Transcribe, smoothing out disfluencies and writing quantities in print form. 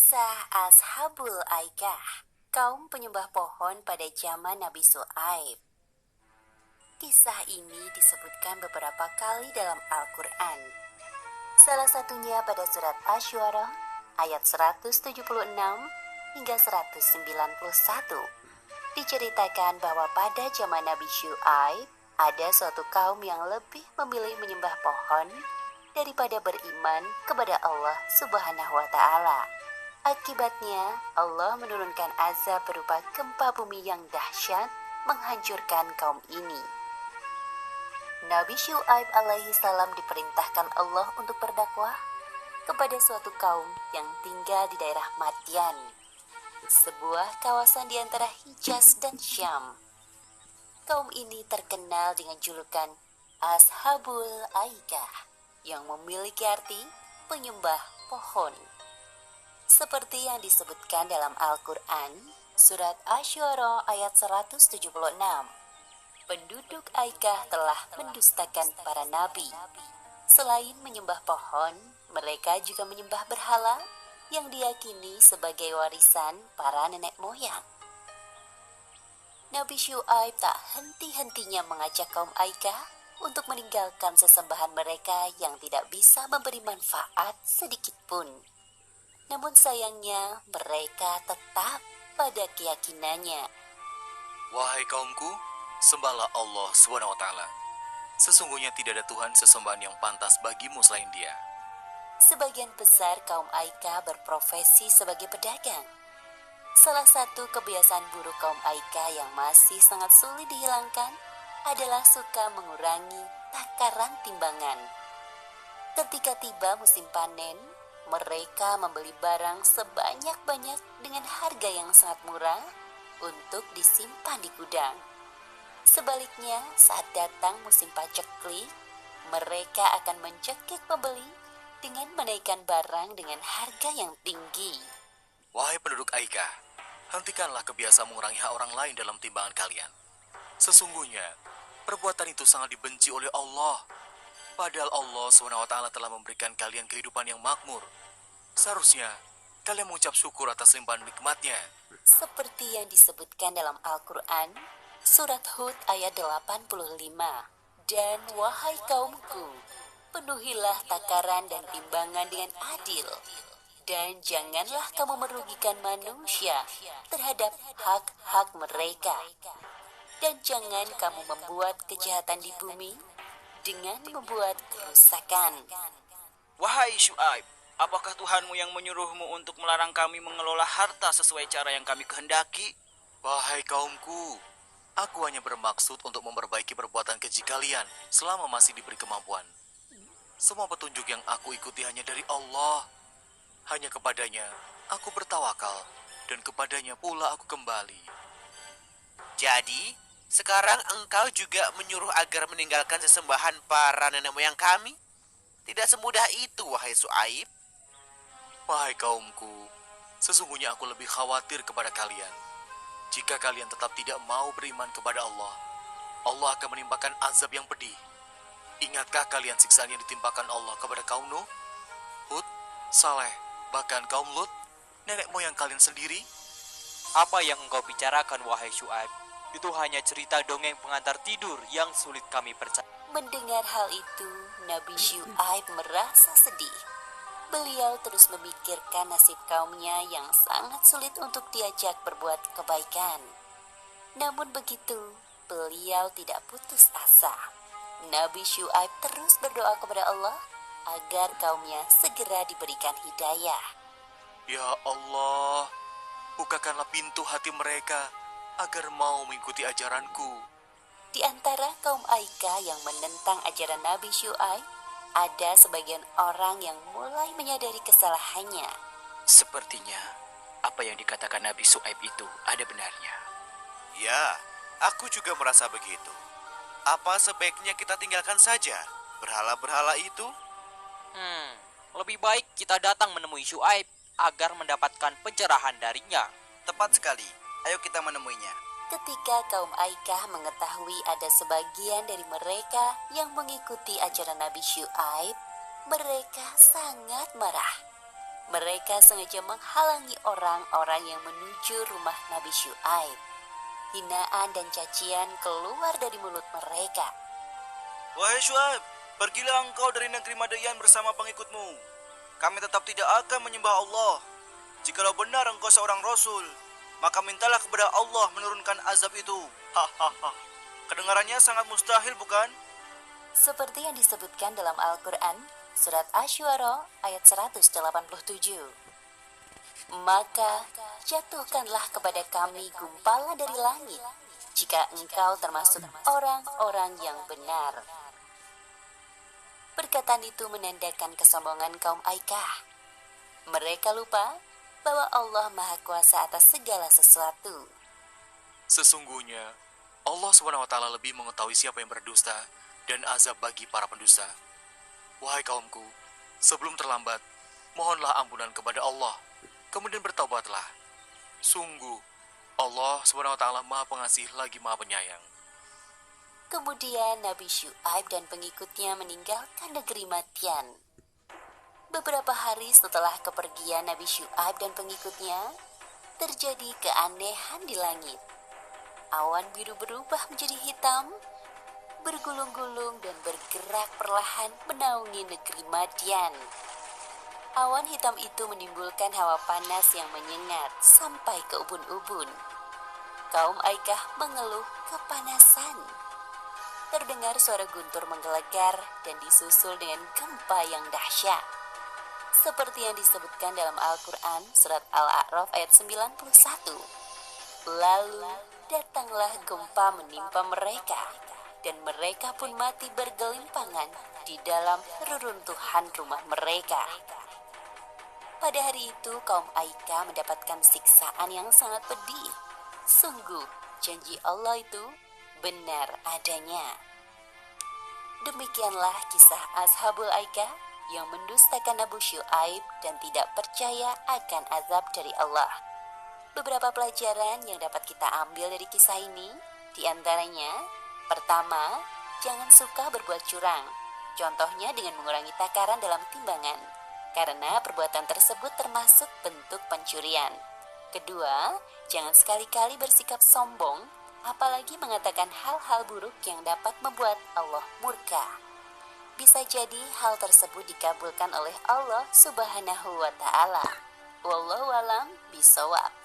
Kisah Ashabul Aikah, kaum penyembah pohon pada zaman Nabi Syuaib. Kisah ini disebutkan beberapa kali dalam Al-Quran. Salah satunya pada surat Asy-Syu'ara ayat 176 hingga 191. Diceritakan bahwa pada zaman Nabi Syuaib, ada suatu kaum yang lebih memilih menyembah pohon daripada beriman kepada Allah Subhanahu wa Ta'ala. Akibatnya, Allah menurunkan azab berupa gempa bumi yang dahsyat menghancurkan kaum ini. Nabi Syuaib alaihi salam diperintahkan Allah untuk berdakwah kepada suatu kaum yang tinggal di daerah Madyan, sebuah kawasan di antara Hijaz dan Syam. Kaum ini terkenal dengan julukan Ashabul Aikah yang memiliki arti penyembah pohon. Seperti yang disebutkan dalam Al-Quran, surat Asy-Syu'ara ayat 176. Penduduk Aikah telah mendustakan para nabi. Selain menyembah pohon, mereka juga menyembah berhala yang diyakini sebagai warisan para nenek moyang. Nabi Syuaib tak henti-hentinya mengajak kaum Aikah untuk meninggalkan sesembahan mereka yang tidak bisa memberi manfaat sedikit pun. Namun sayangnya mereka tetap pada keyakinannya. Wahai kaumku, sembahlah Allah SWT. Sesungguhnya tidak ada Tuhan sesembahan yang pantas bagimu selain Dia. Sebagian besar kaum Aikah berprofesi sebagai pedagang. Salah satu kebiasaan buruk kaum Aikah yang masih sangat sulit dihilangkan adalah suka mengurangi takaran timbangan. Ketika tiba musim panen, mereka membeli barang sebanyak-banyak dengan harga yang sangat murah untuk disimpan di gudang. Sebaliknya, saat datang musim paceklik, mereka akan mencekik pembeli dengan menaikkan barang dengan harga yang tinggi. Wahai penduduk Aikah, hentikanlah kebiasaan mengurangi hak orang lain dalam timbangan kalian. Sesungguhnya, perbuatan itu sangat dibenci oleh Allah. Padahal Allah SWT telah memberikan kalian kehidupan yang makmur. Seharusnya kalian mengucap syukur atas limpahan nikmatnya. Seperti yang disebutkan dalam Al-Quran, surat Hud ayat 85. Dan wahai kaumku, penuhilah takaran dan timbangan dengan adil. Dan janganlah kamu merugikan manusia terhadap hak-hak mereka. Dan jangan kamu membuat kejahatan di bumi dengan membuat kerusakan. Wahai Syuaib, apakah Tuhanmu yang menyuruhmu untuk melarang kami mengelola harta sesuai cara yang kami kehendaki? Wahai kaumku, aku hanya bermaksud untuk memperbaiki perbuatan keji kalian selama masih diberi kemampuan. Semua petunjuk yang aku ikuti hanya dari Allah. Hanya kepadanya aku bertawakal dan kepadanya pula aku kembali. Jadi, sekarang engkau juga menyuruh agar meninggalkan sesembahan para nenek moyang kami? Tidak semudah itu, wahai Syuaib. Wahai kaumku, sesungguhnya aku lebih khawatir kepada kalian. Jika kalian tetap tidak mau beriman kepada Allah, Allah akan menimpakan azab yang pedih. Ingatkah kalian siksaan yang ditimpakan Allah kepada kaum Nuh, Hud, Saleh, bahkan kaum Lut, nenek moyang kalian sendiri? Apa yang engkau bicarakan, wahai Syuaib? Itu hanya cerita dongeng pengantar tidur yang sulit kami percaya. Mendengar hal itu, Nabi Syuaib merasa sedih. Beliau terus memikirkan nasib kaumnya yang sangat sulit untuk diajak berbuat kebaikan. Namun begitu, beliau tidak putus asa. Nabi Syuaib terus berdoa kepada Allah agar kaumnya segera diberikan hidayah. Ya Allah, bukakanlah pintu hati mereka agar mau mengikuti ajaranku. Di antara kaum Aikah yang menentang ajaran Nabi Syuaib, ada sebagian orang yang mulai menyadari kesalahannya. Sepertinya apa yang dikatakan Nabi Syuaib itu ada benarnya. Ya, aku juga merasa begitu. Apa sebaiknya kita tinggalkan saja berhala-berhala itu? Lebih baik kita datang menemui Syuaib agar mendapatkan pencerahan darinya. Tepat sekali, ayo kita menemuinya. Ketika kaum Aikah mengetahui ada sebagian dari mereka yang mengikuti ajaran Nabi Syuaib, mereka sangat marah. Mereka sengaja menghalangi orang-orang yang menuju rumah Nabi Syuaib. Hinaan dan cacian keluar dari mulut mereka. Wahai Syuaib, pergilah engkau dari negeri Madian bersama pengikutmu. Kami tetap tidak akan menyembah Allah. Jikalau benar engkau seorang Rasul, maka mintalah kepada Allah menurunkan azab itu. Hahaha. Kedengarannya sangat mustahil, bukan? Seperti yang disebutkan dalam Al-Quran, Surat Asy-Syu'ara ayat 187. Maka jatuhkanlah kepada kami gumpalan dari langit, jika engkau termasuk orang-orang yang benar. Perkataan itu menandakan kesombongan kaum Aikah. Mereka lupa bahwa Allah Maha Kuasa atas segala sesuatu. Sesungguhnya, Allah SWT lebih mengetahui siapa yang berdusta dan azab bagi para pendusta. Wahai kaumku, sebelum terlambat, mohonlah ampunan kepada Allah, kemudian bertaubatlah. Sungguh, Allah SWT Maha Pengasih lagi Maha Penyayang. Kemudian Nabi Syuaib dan pengikutnya meninggalkan negeri Madian. Beberapa hari setelah kepergian Nabi Syuaib dan pengikutnya, terjadi keanehan di langit. Awan biru berubah menjadi hitam, bergulung-gulung dan bergerak perlahan menaungi negeri Madian. Awan hitam itu menimbulkan hawa panas yang menyengat sampai ke ubun-ubun. Kaum Aikah mengeluh kepanasan. Terdengar suara guntur menggelegar dan disusul dengan gempa yang dahsyat. Seperti yang disebutkan dalam Al-Quran Surat Al-A'raf ayat 91. Lalu datanglah gempa menimpa mereka, dan mereka pun mati bergelimpangan di dalam reruntuhan rumah mereka. Pada hari itu kaum Aikah mendapatkan siksaan yang sangat pedih. Sungguh janji Allah itu benar adanya. Demikianlah kisah Ashabul Aikah yang mendustakan Nabi Syuaib dan tidak percaya akan azab dari Allah. Beberapa pelajaran yang dapat kita ambil dari kisah ini, diantaranya, pertama, jangan suka berbuat curang. Contohnya dengan mengurangi takaran dalam timbangan, karena perbuatan tersebut termasuk bentuk pencurian. Kedua, jangan sekali-kali bersikap sombong, apalagi mengatakan hal-hal buruk yang dapat membuat Allah murka. Bisa jadi hal tersebut dikabulkan oleh Allah Subhanahu wa Ta'ala. Wallahu a'lam bishawab.